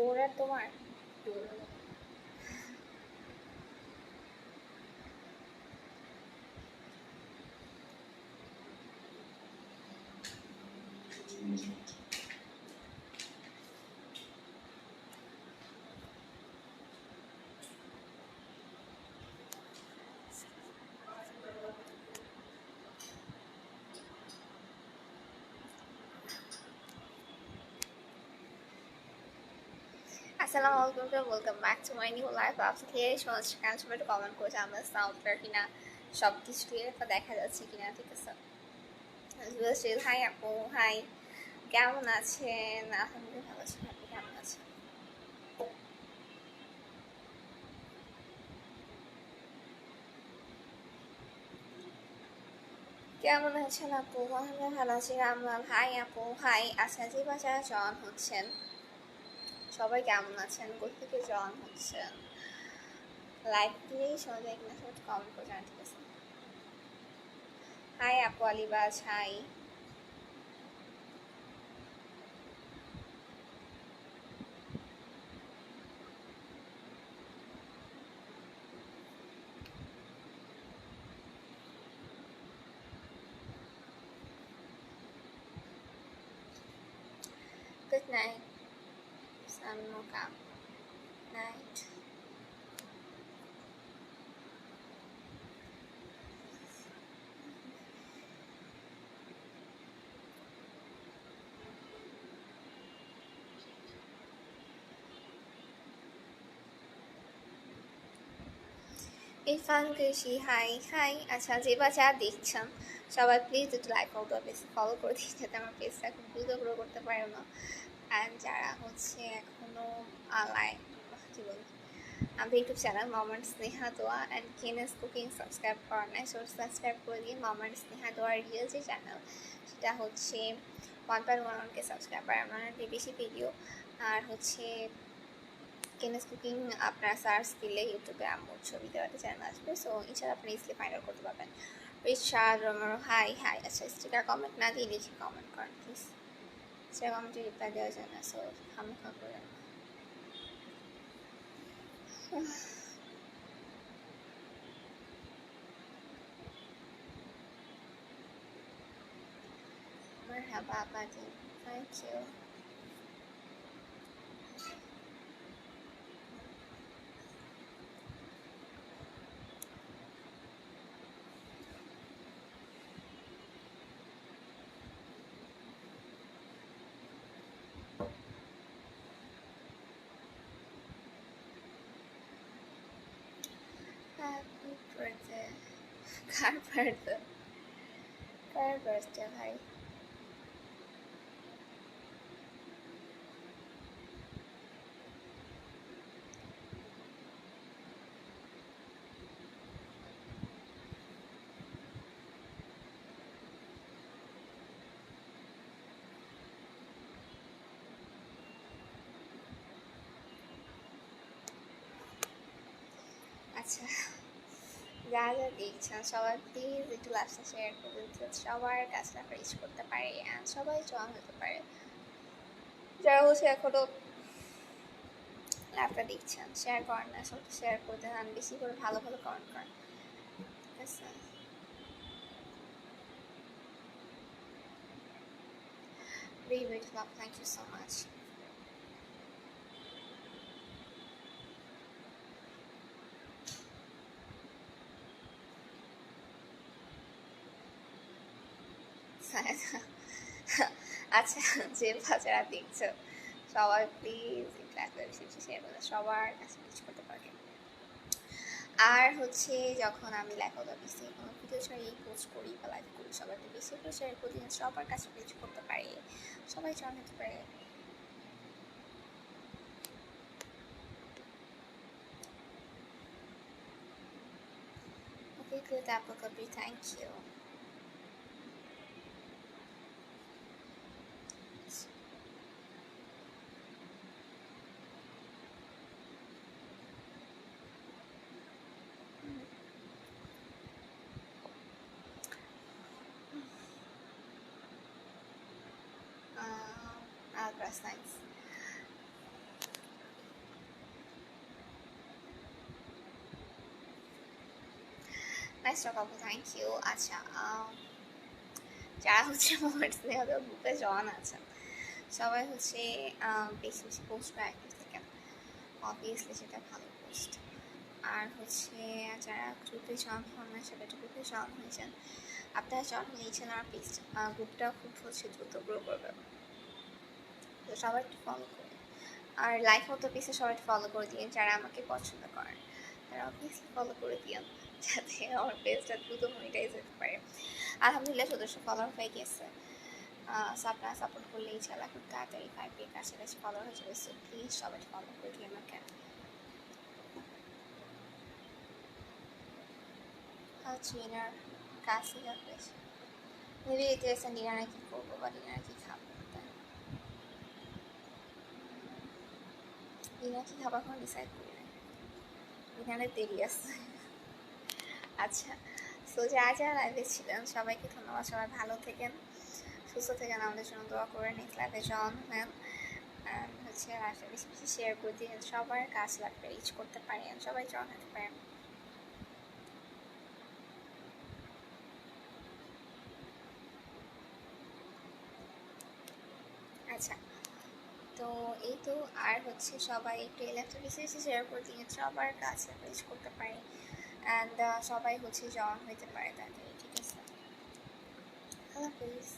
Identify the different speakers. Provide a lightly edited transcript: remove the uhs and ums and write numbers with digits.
Speaker 1: ওর আর তোমার আসসালামু আলাইকুম, welcome back to my new life. আপনি ক্লিয়ারই শোনাচ্ছে কেন? সবাই একটু কমেন্ট করেছে আমার সাউন্ড ক্লিয়ার কিনা, সব কিছু ক্লিয়ার দেখা যাচ্ছে কিনা। ঠিক আছে, হাই আপু, হাই, কেমন আছেন? আলহামদুলিল্লাহ ভালো আছেন। আপনি কেমন আছেন? কেমন আছেন আপু? আলহামদুলিল্লাহ ভালো আছি। রামলাল, হাই আপু, হাই। আচ্ছা, যে বাচ্চারা জয়েন হচ্ছেন সবাই কেমন আছেন? কোথা থেকে জয়েন হচ্ছেন? লাইভ দিলেই শোনা যায় কিনা সবাই কমেন্ট করে জানান। ঠিক আছে, হাই আপু Alibaz, hi. Good night. Samuka. Night. Irfan Krishi, hi hi. আচ্ছা, যে বাচ্চা দেখছেন সবাই প্লিজ একটু লাইক ফলো করে দিন যাতে আমার পেজটা খুব দ্রুত গ্রো করতে পারে না। অ্যান্ড যারা হচ্ছে এখনও লাইক কী বলবো আমাদের ইউটিউব চ্যানেল মোমেন্ট স্নেহা দোয়া অ্যান্ড কেনেস কুকিং সাবস্ক্রাইব করার নাই, সো সাবস্ক্রাইব করে দিয়ে মোমেন্ট স্নেহা দোয়ার রিয়েল যে চ্যানেল সেটা হচ্ছে 1.11K সাবস্ক্রাইবার, আমার বেশি ভিডিও। আর হচ্ছে কেনেস কুকিং আপনার সার্চ দিলে ইউটিউবে আমার ছবি দেওয়া একটা চ্যানেল আসবে, সো ইনশাল্লাহ আপনি ইজিলি ফাইন্ড আউট করতে পারবেন। Richard Romero, hi hi. আচ্ছা, স্টিকার কমেন্ট না দিয়ে লিখে কমেন্ট করেন প্লিজ। স্টিকার কমেন্টে রিপ্লাই দেওয়া যায় না, সো খামোখা করেন। Merhaba Abadi, thank you. Happy birthday. Car birthday? Car birthday ভাই? আচ্ছা, যা যা দেখছেন সবাই প্লিজ একটু লাইভটা শেয়ার করে দিন, সবার কাছে আমরা রিচ করতে পারি অ্যান্ড সবাই জয়েন হতে পারে। যারা হচ্ছে এখনো লাইভটা দেখছেন শেয়ার করেন না, সব শেয়ার করে দেন, বেশি করে ভালো ভালো কমেন্ট করেন। ঠিক আছে, very beautiful, thank you so much. আচ্ছা, যে বাচ্চারা দেখছো সবাই প্লিজ লাইভটা বেশি বেশি শেয়ার করে সবার কাছে রিচ করতে পারে। আর হচ্ছে যখন আমি লেখাটা বেশি কোনো ভিডিও ছাড়ি পোস্ট করি বা লাইভ করি সবাইকে বেশি করে শেয়ার করে দিন, সবার কাছে রিচ করতে পারি, সবাই জয়েন হতে পারে। ওকে, গুড আপু Kabir, thank you. Algebra science. Nice talk আপু, থ্যাংক ইউ। আচ্ছা, যারা হচ্ছে আমার স্নেহদের গ্রুপে জয়েন আছেন সবাই হচ্ছে বেশি বেশি পোস্ট করে অ্যাক্টিভ থাকেন, অবভিয়াসলি সেটা ভালো পোস্ট। আর হচ্ছে যারা গ্রুপে জয়েন হন না সেটা একটু গ্রুপে জয়েন হয়েছেন, আপনারা জয়েন হয়েছেন আমার পেজ গ্রুপটা খুব হচ্ছে দ্রুত গ্রো করবে, তো সবাই একটু ফলো করে। আর লাইফ মতো পেজে সবাই একটু ফলো করে দিয়ে, যারা আমাকে পছন্দ করেন তারা অবভিয়াসলি ফলো করে দিন যাতে আমার পেজটা দ্রুত মনিটাইজ হতে পারে। আলহামদুলিল্লাহ ১৭০০ ফলোয়ার হয়ে গেছে। আপনারা সাপোর্ট করলে ইনশাআল্লাহ খুব তাড়াতাড়ি 5K কাছাকাছি ফলোয়ার হয়ে যাবে। সো প্লিজ সবাই ফলো করে দিন আমাকে। ডিনার কাছে যাবে, মেবি এটা এসে ডিনারে কী করবো বা ডিনারে কী খাবো, ডিনার কী খাবার কোনো ডিসাইড করি না, ডিনারে দেরি আছে। আচ্ছা, সো যারা যারা লাইভে ছিলেন সবাইকে ধন্যবাদ, সবাই ভালো থাকেন, সুস্থ থাকেন, আমাদের জন্য দোয়া করে নেক্সট লাইভে জয়েন হন। হচ্ছে লাইভটা বেশি বেশি শেয়ার করে দিয়ে সবার কাজ লাইভটা রিচ করতে পারেন, সবাই জয়েন হতে পারেন। আচ্ছা, তো এই তো, আর হচ্ছে সবাই একটু এই লাইভটা বেশি বেশি শেয়ার করে দিয়ে সবার কাছে রিচ করতে পারে অ্যান্ড সবাই হচ্ছে জয়েন হতে পারে তাড়াতাড়ি, ঠিক আছে? আল্লাহ হাফিজ।